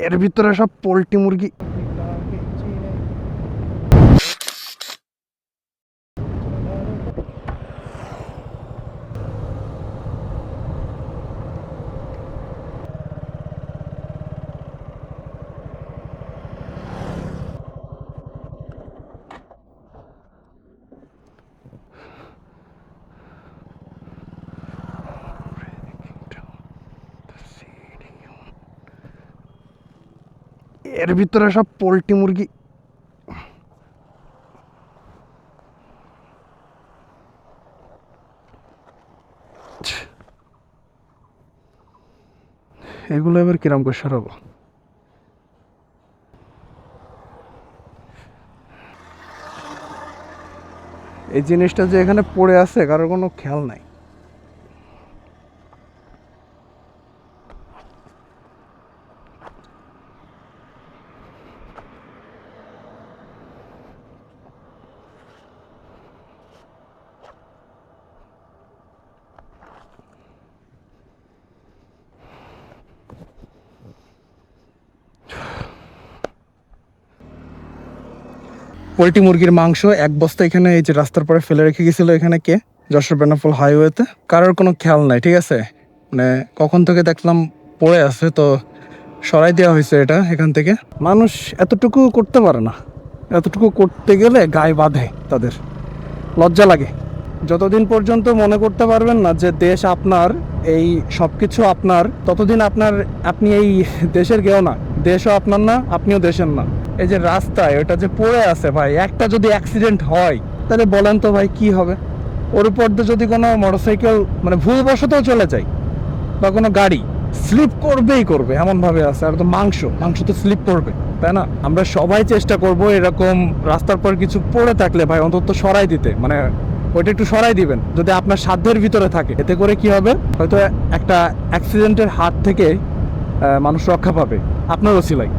এর ভিতরে সব পোল্ট্রি মুরগি। এর ভিতরে সব পোল্ট্রি মুরগি। এগুলো এবার কিরম করে সরাবো? এই জিনিসটা যে এখানে পড়ে আছে কারোর কোনো খেয়াল নাই। পোল্ট্রি মুরগির মাংস এক বস্তা এখানে এই যে রাস্তার পরে ফেলে রেখে গেছিল এখানে কে, যশোর বেনাপোল হাইওয়েতে। কারোর কোনো খেয়াল নাই, ঠিক আছে? মানে কখন থেকে দেখলাম পড়ে আছে, তো সরাই দেওয়া হয়েছে এটা এখান থেকে। মানুষ এতটুকু করতে পারে না, এতটুকু করতে গেলে গায়ে বাঁধে, তাদের লজ্জা লাগে। যতদিন পর্যন্ত মনে করতে পারবেন না যে দেশ আপনার, এই সব কিছু আপনার, ততদিন আপনি এই দেশের কেউ না, দেশও আপনার না, আপনিও দেশের না। এই যে রাস্তায় ওটা যে পড়ে আছে ভাই, একটা যদি অ্যাক্সিডেন্ট হয় তাহলে বলেন তো ভাই কি হবে? ওর উপর দিয়ে যদি কোনো মোটরসাইকেল মানে ভুলবশতও চলে যায় বা কোনো গাড়ি, স্লিপ করবেই করবে, এমনভাবে আছে। আর তো মাংস তো স্লিপ করবে, তাই না? আমরা সবাই চেষ্টা করব এরকম রাস্তার পর কিছু পড়ে থাকলে ভাই অন্তত সরাই দিতে, মানে ওইটা একটু সরাই দিবেন যদি আপনার সাধ্যের ভিতরে থাকে। এতে করে কি হবে, হয়তো একটা অ্যাক্সিডেন্টের হাত থেকে মানুষ রক্ষা পাবে আপনার ওসিলায়।